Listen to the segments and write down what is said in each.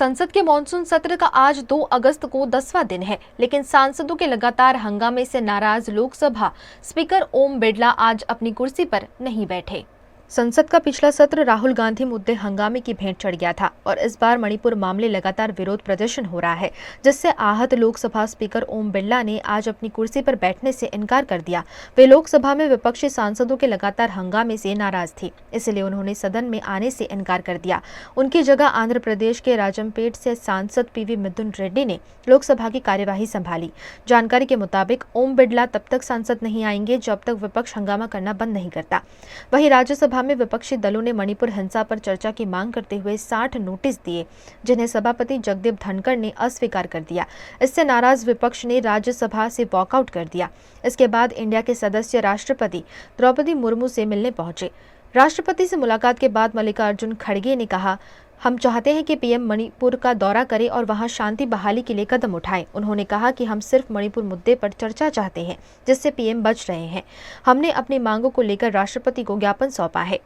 संसद के मॉनसून सत्र का आज 2 अगस्त को 10वां दिन है, लेकिन सांसदों के लगातार हंगामे से नाराज लोकसभा स्पीकर ओम बिड़ला आज अपनी कुर्सी पर नहीं बैठे। संसद का पिछला सत्र राहुल गांधी मुद्दे हंगामे की भेंट चढ़ गया था और इस बार मणिपुर मामले लगातार विरोध प्रदर्शन हो रहा है, जिससे आहत लोकसभा स्पीकर ओम बिड़ला ने आज अपनी कुर्सी पर बैठने से इनकार कर दिया। वे लोकसभा में विपक्षी सांसदों के लगातार हंगामे से नाराज थी, इसलिए उन्होंने सदन में आने से इनकार कर दिया। उनकी जगह आंध्र प्रदेश के राजमपेट से सांसद पीवी मिथुन रेड्डी ने लोकसभा की कार्यवाही संभाली। जानकारी के मुताबिक ओम बिड़ला तब तक सांसद नहीं आएंगे जब तक विपक्ष हंगामा करना बंद नहीं करता। वहीं राज्यसभा में विपक्षी दलों ने मणिपुर हिंसा पर चर्चा की मांग करते हुए 60 नोटिस दिए, जिन्हें सभापति जगदीप धनखड़ ने अस्वीकार कर दिया। इससे नाराज विपक्ष ने राज्यसभा से वॉकआउट कर दिया। इसके बाद इंडिया के सदस्य राष्ट्रपति द्रौपदी मुर्मू से मिलने पहुंचे। राष्ट्रपति से मुलाकात के बाद मल्लिकार्जुन खड़गे ने कहा, हम चाहते हैं कि पीएम मणिपुर का दौरा करें और वहां शांति बहाली के लिए कदम उठाएं। उन्होंने कहा कि हम सिर्फ मणिपुर मुद्दे पर चर्चा चाहते हैं, जिससे पीएम बच रहे हैं। हमने अपनी मांगों को लेकर राष्ट्रपति को ज्ञापन सौंपा है।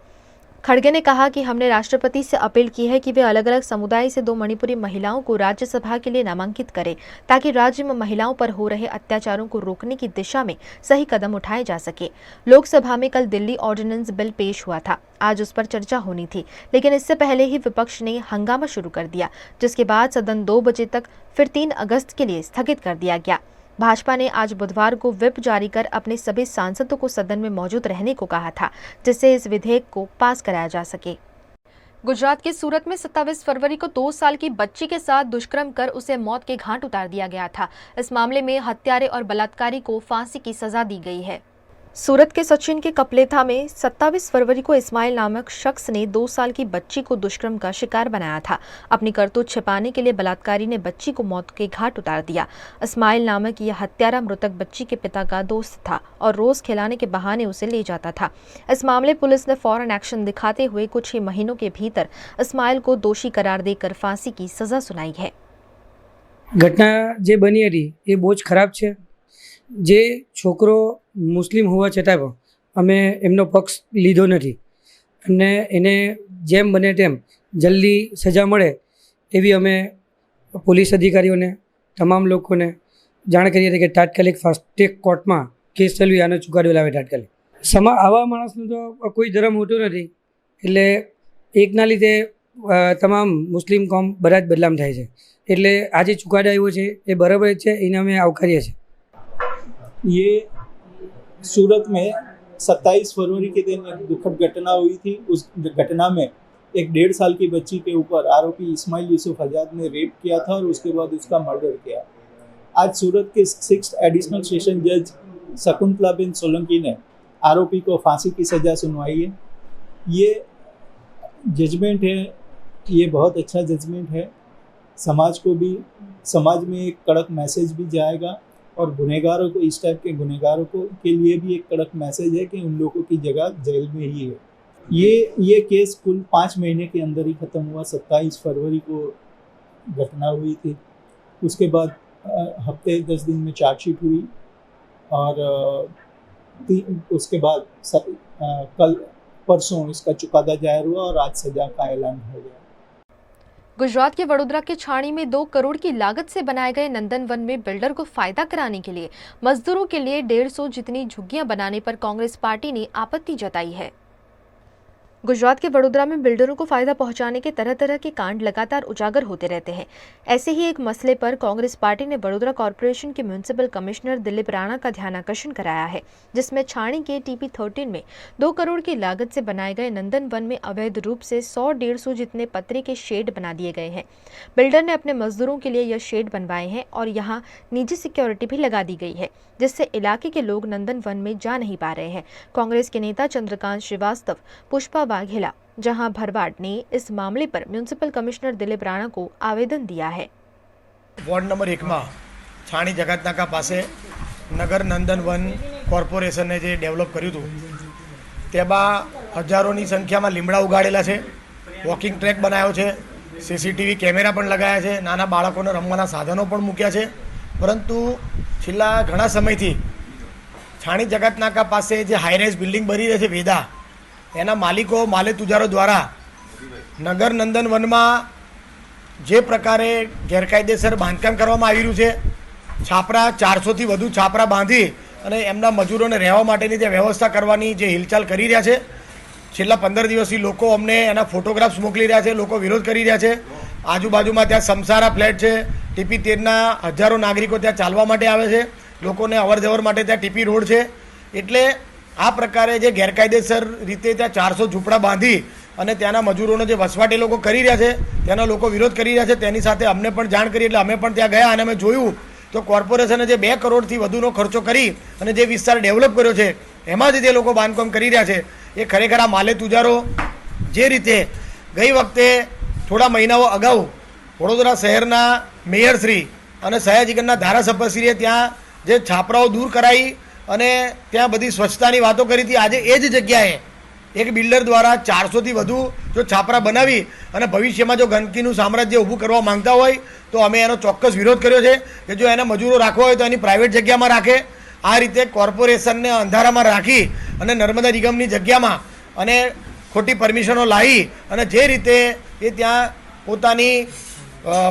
खड़गे ने कहा कि हमने राष्ट्रपति से अपील की है कि वे अलग अलग समुदाय से 2 मणिपुरी महिलाओं को राज्यसभा के लिए नामांकित करें, ताकि राज्य में महिलाओं पर हो रहे अत्याचारों को रोकने की दिशा में सही कदम उठाए जा सके। लोकसभा में कल दिल्ली ऑर्डिनेंस बिल पेश हुआ था। आज उस पर चर्चा होनी थी, लेकिन इससे पहले ही विपक्ष ने हंगामा शुरू कर दिया, जिसके बाद सदन 2 बजे तक फिर 3 अगस्त के लिए स्थगित कर दिया गया। भाजपा ने आज बुधवार को व्हिप जारी कर अपने सभी सांसदों को सदन में मौजूद रहने को कहा था, जिससे इस विधेयक को पास कराया जा सके। गुजरात के सूरत में 27 फरवरी को 2 साल की बच्ची के साथ दुष्कर्म कर उसे मौत के घाट उतार दिया गया था। इस मामले में हत्यारे और बलात्कारी को फांसी की सजा दी गई है। सूरत के सचिन के कपलेथा में 27 फरवरी को इस्माइल नामक शख्स ने 2 साल की बच्ची को दुष्कर्म का शिकार बनाया था। अपनी करतूत छिपाने के लिए बलात्कारी ने बच्ची को मौत के घाट उतार दिया। इस्माइल नामक यह हत्यारा मृतक बच्ची के पिता का दोस्त था और रोज खिलाने के बहाने उसे ले जाता था। इस मामले पुलिस ने फौरन एक्शन दिखाते हुए कुछ ही महीनों के भीतर इस्माइल को दोषी करार देकर फांसी की सजा सुनाई है। घटना जे बनी हती ए बहुत खराब है। जे छोकरो मुस्लिम होवा छतांय पण अमे एमनो पक्ष लीधो नथी अने एने जेम बने तेम जल्दी सजा मळे एवी अमे पोलीस अधिकारीओने तमाम लोकोने जाण करीए छीए के तात्कालिक फास्ट ट्रेक कोर्टमां केस चलावी आनो चुकादो लावे तात्कालिक। आवा माणसनो तो कोई धर्म होतो नथी, एटले एकना लीधे तमाम मुस्लिम कौम बधा ज बदनाम थाय छे। एटले आज चुकादो आव्यो छे ए बराबर छे, एने अमे आवकारीए छीए। ये सूरत में 27 फरवरी के दिन एक दुखद घटना हुई थी। उस घटना में एक 1.5 साल की बच्ची के ऊपर आरोपी इस्माइल यूसुफ आजाद ने रेप किया था और उसके बाद उसका मर्डर किया। आज सूरत के 6th एडिशनल सेशन जज शकुंतलाबेन सोलंकी ने आरोपी को फांसी की सज़ा सुनवाई है। ये जजमेंट है, ये बहुत अच्छा जजमेंट है। समाज में एक कड़क मैसेज भी जाएगा और गुनहगारों को, इस टाइप के गुनहगारों को के लिए भी एक कड़क मैसेज है कि उन लोगों की जगह जेल में ही है। ये केस कुल 5 महीने के अंदर ही ख़त्म हुआ। 27 फरवरी को घटना हुई थी। उसके बाद हफ्ते 10 दिन में चार्जशीट हुई और उसके बाद कल परसों इसका चुकादा जाहिर हुआ और आज सजा का ऐलान हो गया। गुजरात के वडोदरा के छाणी में 2 करोड़ की लागत से बनाए गए नंदन वन में बिल्डर को फायदा कराने के लिए मजदूरों के लिए 150 जितनी झुग्गियां बनाने पर कांग्रेस पार्टी ने आपत्ति जताई है। गुजरात के वडोदरा में बिल्डरों को फायदा पहुंचाने के तरह तरह के कांड लगातार उजागर होते रहते हैं। ऐसे ही एक मसले पर कांग्रेस पार्टी ने वडोदरा कॉर्पोरेशन के म्युनिसिपल कमिश्नर दिलीप राणा का ध्यानाकर्षण कराया है, जिसमें छाणी के TP13 में 2 करोड़ की लागत से बनाए गए नंदन वन में अवैध रूप से 100-150 जितने पतरे के शेड बना दिए गए हैं। बिल्डर ने अपने मजदूरों के लिए यह शेड बनवाए हैं और यहाँ निजी सिक्योरिटी भी लगा दी गई है, जिससे इलाके के लोग नंदन वन में जा नहीं पा रहे हैं। कांग्रेस के नेता चंद्रकांत श्रीवास्तव, पुष्पा वाघेला, जहां भरवाड़ ने इस मामले पर म्युनिसिपल कमिश्नर दिलीप राणा को आवेदन दिया है। वॉर्ड नंबर 1 में छाणी जगतनाका पासे नगर नंदन वन कॉर्पोरेशन ने जे डेवलप कर्युं हतुं तेमां हजारों संख्या में લીમડા उगाड़ेला है, वॉकिंग ट्रेक बनाव्यो छे, CCTV कैमरा पण लगाया है, नाना बाळकोने रमवाना साधनों पण मूक्या छे। परंतु छेल्ला घणा समयथी छाणी जगतनाका पासे जे हाईराइज बिल्डिंग बनी रही है वेदा एना मालिको माले तुजारो द्वारा नगर नंदन वन में જે પ્રકારે ગેરકાયદેસર બાંધકામ કરવામાં આવી રહ્યું છે, છાપરા 400થી વધુ છાપરા બાંધી અને એમના મજૂરોને રહેવા માટેની જે વ્યવસ્થા કરવાની જે હિલચાલ કરી રહ્યા છે, છેલ્લા 15 દિવસથી લોકો અમને એના ફોટોગ્રાફ્સ મોકલી રહ્યા છે, લોકો વિરોધ કરી રહ્યા છે. આજુબાજુમાં ત્યાં સમસારા ફ્લેટ છે, ટીપી 13ના હજારો નાગરિકો ત્યાં ચાલવા માટે આવે છે, લોકોને અવર જવર માટે ત્યાં ટીપી રોડ છે. એટલે આ પ્રકારે જે ગેરકાયદેસર રીતે ત્યાં 400 ઝૂંપડા બાંધી અને ત્યાંના મજૂરોનો જે વસવાટ એ લોકો કરી રહ્યા છે, તેના લોકો વિરોધ કરી રહ્યા છે. તેની સાથે અમને પણ જાણ કરી એટલે અમે પણ ત્યાં ગયા અને અમે જોયું તો કોર્પોરેશને જે 2 કરોડથી વધુનો ખર્ચો કરી અને જે વિસ્તાર ડેવલપ કર્યો છે એમાં જ જે લોકો બાંધકામ કરી રહ્યા છે એ ખરેખર આ માલે તુજારો જે રીતે ગઈ વખતે થોડા મહિનાઓ અગાઉ વડોદરા શહેરના મેયરશ્રી અને સયાજીગંજના ધારાસભ્યશ્રીએ ત્યાં જે છાપરાઓ દૂર કરાવી અને ત્યાં બધી સ્વચ્છતાની વાતો કરી હતી. આજે એ જ જગ્યાએ એક બિલ્ડર દ્વારા 400થી વધુ જો છાપરા બનાવી અને ભવિષ્યમાં જો ગંદકીનું સામ્રાજ્ય ઊભું કરવા માંગતા હોય તો અમે એનો ચોક્કસ વિરોધ કર્યો છે કે જો એને મજૂરો રાખવા હોય તો એની પ્રાઇવેટ જગ્યામાં રાખે. આ રીતે કોર્પોરેશનને અંધારામાં રાખી અને નર્મદા નિગમની જગ્યામાં અને ખોટી પરમિશનો લાવી અને જે રીતે એ ત્યાં પોતાની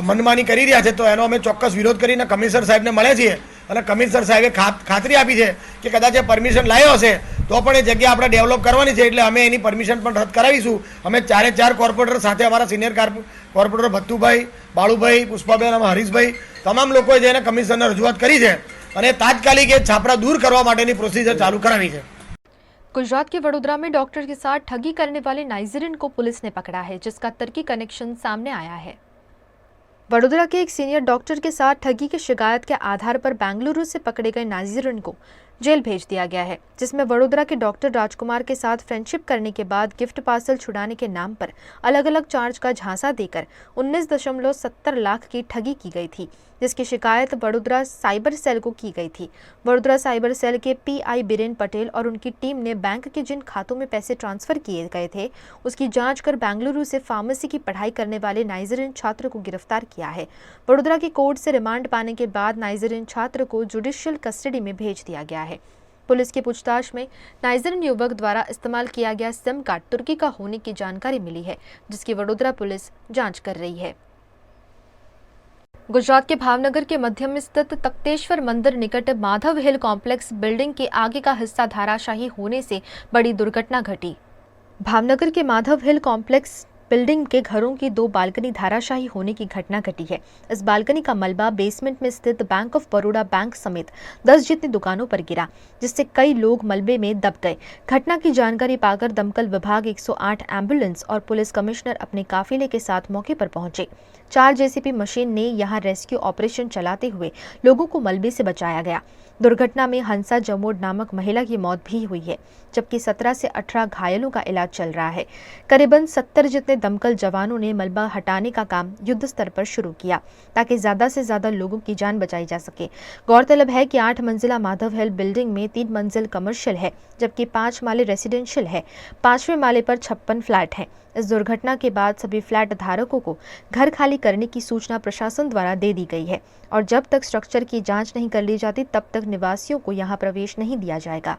મનમાની કરી રહ્યા છે તો એનો અમે ચોક્કસ વિરોધ કરીને કમિશનર સાહેબને મળ્યા છીએ અને કમિશનર સાહેબે ખાતરી આપી છે કે કદાચ એ પરમિશન લાવ્યો હશે તો પણ એ જગ્યા આપણે ડેવલપ કરવાની છે એટલે અમે એની પરમિશન પણ રદ કરાવીશું. અમે 4 કોર્પોરેટર સાથે અમારા સિનિયર કોર્પોરેટર ભત્તુભાઈ, બાળુભાઈ, પુષ્પાબેન અને હરીશભાઈ તમામ લોકોએ જઈને કમિશનરને રજૂઆત કરી છે અને तात्कालिक ये छापरा दूर करवा माटेनी प्रोसीजर चालू करावी है। गुजरात के वडोदरा में डॉक्टर के साथ ठगी करने वाले नाइजीरियन को पुलिस ने पकड़ा है, जिसका तर्की कनेक्शन सामने आया है। वडोदरा के एक सीनियर डॉक्टर के साथ ठगी की शिकायत के आधार पर बेंगलुरु से पकड़े गए नाइजीरियन को जेल भेज दिया गया है, जिसमें वडोदरा के डॉक्टर राजकुमार के साथ फ्रेंडशिप करने के बाद गिफ्ट पार्सल छुड़ाने के नाम पर अलग अलग चार्ज का झांसा देकर 19.70 लाख की ठगी की गई थी, जिसकी शिकायत वडोदरा साइबर सेल को की गई थी। वडोदरा साइबर सेल के पीआई बीरेन पटेल और उनकी टीम ने बैंक के जिन खातों में पैसे ट्रांसफर किए गए थे उसकी जांच कर बेंगलुरु से फार्मेसी की पढ़ाई करने वाले नाइजीरियन छात्र को गिरफ्तार किया है। वडोदरा की कोर्ट से रिमांड पाने के बाद नाइजीरियन छात्र को जुडिशियल कस्टडी में भेज दिया गया है। पुलिस की पूछताछ में नाइजीरियन युवक द्वारा इस्तेमाल किया गया सिम कार्ड तुर्की का होने की जानकारी मिली है, जिसकी वडोदरा पुलिस जांच कर रही है। गुजरात के भावनगर के मध्य में स्थित तख्तेश्वर मंदिर निकट माधव हिल कॉम्प्लेक्स बिल्डिंग के आगे का हिस्सा धराशायी होने से बड़ी दुर्घटना घटी। भावनगर के माधव हिल कॉम्प्लेक्स बिल्डिंग के घरों की 2 बालकनी धराशायी होने की घटना घटी है। इस बालकनी का मलबा बेसमेंट में स्थित बैंक ऑफ बड़ौदा बैंक समेत 10 जितनी दुकानों पर गिरा, जिससे कई लोग मलबे में दब गए। घटना की जानकारी पाकर दमकल विभाग 108 एम्बुलेंस और पुलिस कमिश्नर अपने काफिले के साथ मौके पर पहुंचे। 4 जेसीबी मशीन ने यहां रेस्क्यू ऑपरेशन चलाते हुए लोगों को मलबे से बचाया गया। दुर्घटना में हंसा जमोड नामक महिला की मौत भी हुई है, जबकि 17 से 18 घायलों का इलाज चल रहा है। करीबन 70 जितने दमकल जवानों ने मलबा हटाने का काम युद्ध स्तर पर शुरू किया, ताकि ज्यादा से ज्यादा लोगों की जान बचाई जा सके। गौरतलब है कि 8 मंजिला माधव हिल बिल्डिंग में 3 मंजिल कमर्शियल है, जबकि 5 माले रेसिडेंशियल है। 5वें माले पर 56 फ्लैट हैं। इस दुर्घटना के बाद सभी फ्लैट धारकों को घर खाली करने की सूचना प्रशासन द्वारा दे दी गई है और जब तक स्ट्रक्चर की जांच नहीं कर ली जाती तब तक निवासियों को यहां प्रवेश नहीं दिया जाएगा।